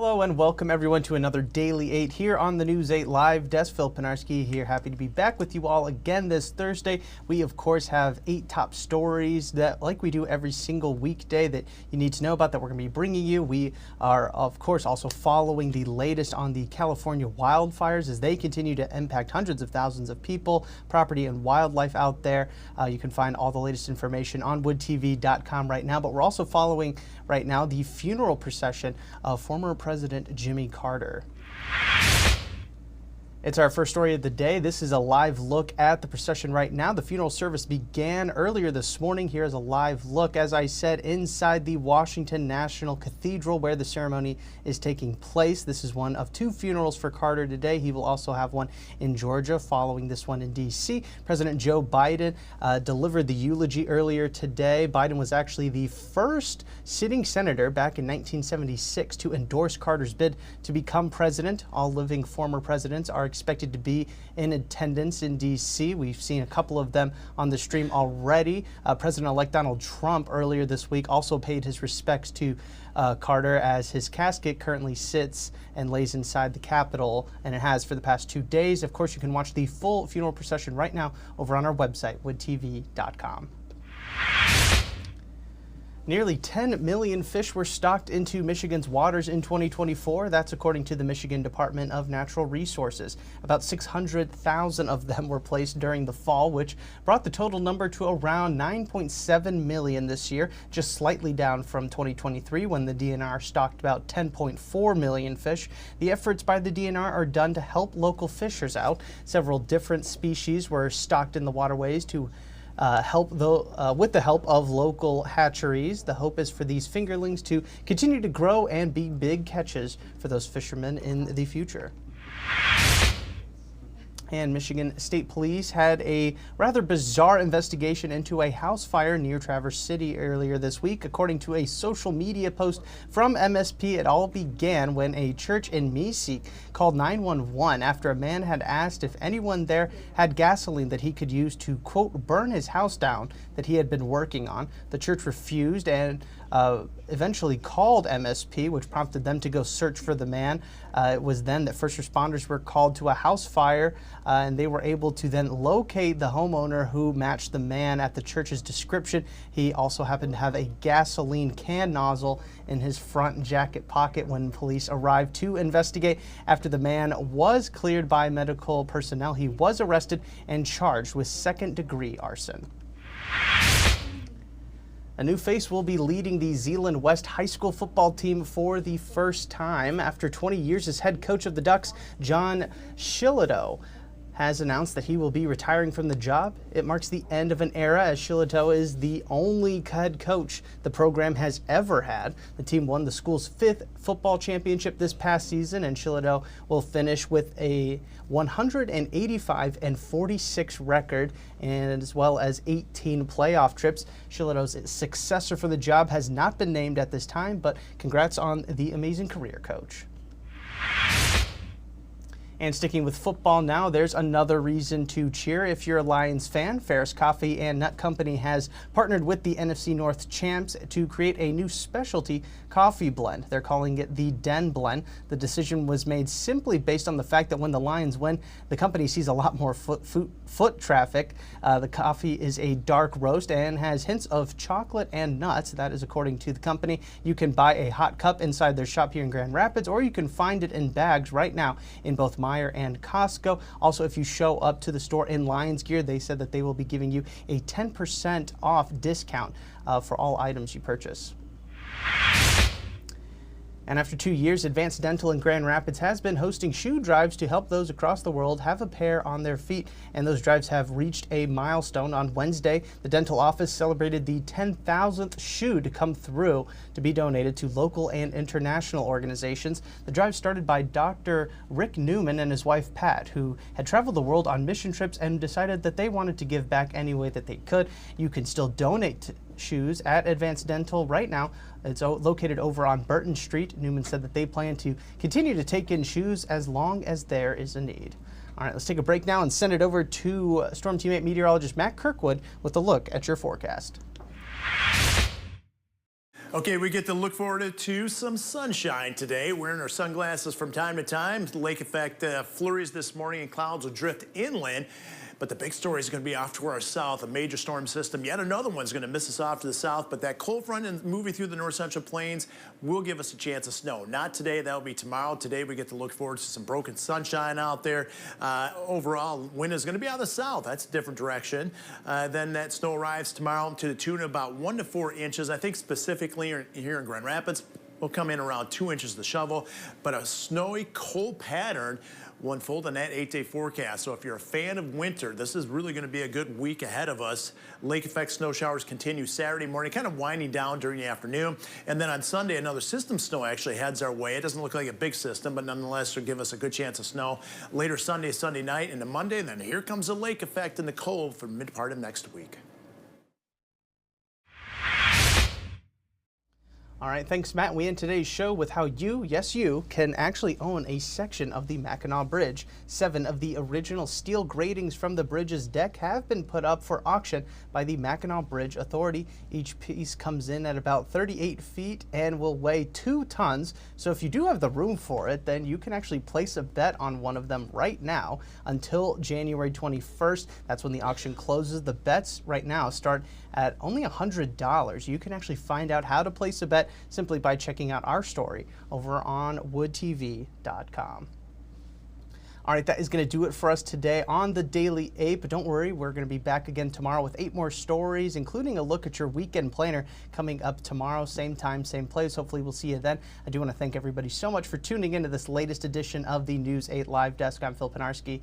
Hello and welcome everyone to another Daily 8 here on the News 8 Live Desk. Phil Pinarski here, happy to be back with you all again this Thursday. We of course have 8 top stories that, like we do every single weekday, that you need to know about that we're going to be bringing you. We are of course also following the latest on the California wildfires as they continue to impact hundreds of thousands of people, property and wildlife out there. You can find all the latest information on woodtv.com right now, but we're also following right now the funeral procession of former President Jimmy Carter. It's our first story of the day. This is a live look at the procession right now. The funeral service began earlier this morning. Here's a live look, as I said, inside the Washington National Cathedral where the ceremony is taking place. This is one of 2 funerals for Carter today. He will also have one in Georgia following this one in D.C. President Joe Biden delivered the eulogy earlier today. Biden was actually the first sitting senator back in 1976 to endorse Carter's bid to become president. All living former presidents are expected to be in attendance in D.C. We've seen a couple of them on the stream already. President-elect Donald Trump earlier this week also paid his respects to Carter as his casket currently sits and lays inside the Capitol, and it has for the past 2 days. Of course, you can watch the full funeral procession right now over on our website, woodtv.com. Nearly 10 million fish were stocked into Michigan's waters in 2024. That's according to the Michigan Department of Natural Resources. About 600,000 of them were placed during the fall, which brought the total number to around 9.7 million this year, just slightly down from 2023 when the DNR stocked about 10.4 million fish. The efforts by the DNR are done to help local fishers out. Several different species were stocked in the waterways to with the help of local hatcheries. The hope is for these fingerlings to continue to grow and be big catches for those fishermen in the future. And Michigan State Police had a rather bizarre investigation into a house fire near Traverse City earlier this week. According to a social media post from MSP, it all began when a church in Mesquite called 911 after a man had asked if anyone there had gasoline that he could use to, quote, burn his house down that he had been working on. The church refused and eventually called MSP, which prompted them to go search for the man. It was then that first responders were called to a house fire, and they were able to then locate the homeowner who matched the man at the church's description. He also happened to have a gasoline can nozzle in his front jacket pocket when police arrived to investigate. After the man was cleared by medical personnel, he was arrested and charged with second-degree arson. A new face will be leading the Zeeland West High School football team for the first time. After 20 years as head coach of the Ducks, John Shillito has announced that he will be retiring from the job. It marks the end of an era as Shillito is the only head coach the program has ever had. The team won the school's 5th football championship this past season, and Shillito will finish with a 185-46 record, and as well as 18 playoff trips. Shillito's successor for the job has not been named at this time, but congrats on the amazing career, coach. And sticking with football now, there's another reason to cheer if you're a Lions fan. Ferris Coffee and Nut Company has partnered with the NFC North champs to create a new specialty coffee blend. They're calling it the Den Blend. The decision was made simply based on the fact that when the Lions win, the company sees a lot more foot traffic. The coffee is a dark roast and has hints of chocolate and nuts. That is according to the company. You can buy a hot cup inside their shop here in Grand Rapids, or you can find it in bags right now in both Meijer and Costco. Also, if you show up to the store in Lions gear, they said that they will be giving you a 10% off discount for all items you purchase. And after 2 years, Advanced Dental in Grand Rapids has been hosting shoe drives to help those across the world have a pair on their feet. And those drives have reached a milestone. On Wednesday, the dental office celebrated the 10,000th shoe to come through to be donated to local and international organizations. The drive started by Dr. Rick Newman and his wife Pat, who had traveled the world on mission trips and decided that they wanted to give back any way that they could. You can still donate shoes at Advanced Dental right now. It's located over on Burton Street. Newman said that they plan to continue to take in shoes as long as there is a need. All right, let's take a break now and send it over to Storm Teammate meteorologist Matt Kirkwood with a look at your forecast. Okay, we get to look forward to some sunshine today. Wearing our sunglasses from time to time. Lake effect flurries this morning and clouds will drift inland. But the big story is going to be off to our south. A major storm system, yet another one's going to miss us off to the south. But that cold front and moving through the north central plains will give us a chance of snow. Not today, that'll be tomorrow. Today we get to look forward to some broken sunshine out there. Overall, wind is going to be out of the south. That's a different direction. Then that snow arrives tomorrow to the tune of about 1 to 4 inches. I think specifically here in Grand Rapids, will come in around 2 inches of the shovel, but a snowy, cold pattern will unfold in that 8-day forecast. So if you're a fan of winter, this is really going to be a good week ahead of us. Lake effect snow showers continue Saturday morning, kind of winding down during the afternoon. And then on Sunday, another system snow actually heads our way. It doesn't look like a big system, but nonetheless will give us a good chance of snow later Sunday night into Monday. And then here comes the lake effect and the cold for mid part of next week. All right, thanks, Matt. We end today's show with how you, yes you, can actually own a section of the Mackinac Bridge. 7 of the original steel gratings from the bridge's deck have been put up for auction by the Mackinac Bridge Authority. Each piece comes in at about 38 feet and will weigh 2 tons. So if you do have the room for it, then you can actually place a bet on one of them right now until January 21st. That's when the auction closes. The bets right now start at only $100. You can actually find out how to place a bet simply by checking out our story over on woodtv.com. All right, that is going to do it for us today on the Daily 8, but don't worry, we're going to be back again tomorrow with 8 more stories, including a look at your weekend planner coming up tomorrow, same time, same place. Hopefully we'll see you then. I do want to thank everybody so much for tuning into this latest edition of the News 8 Live Desk. I'm Phil Penarski.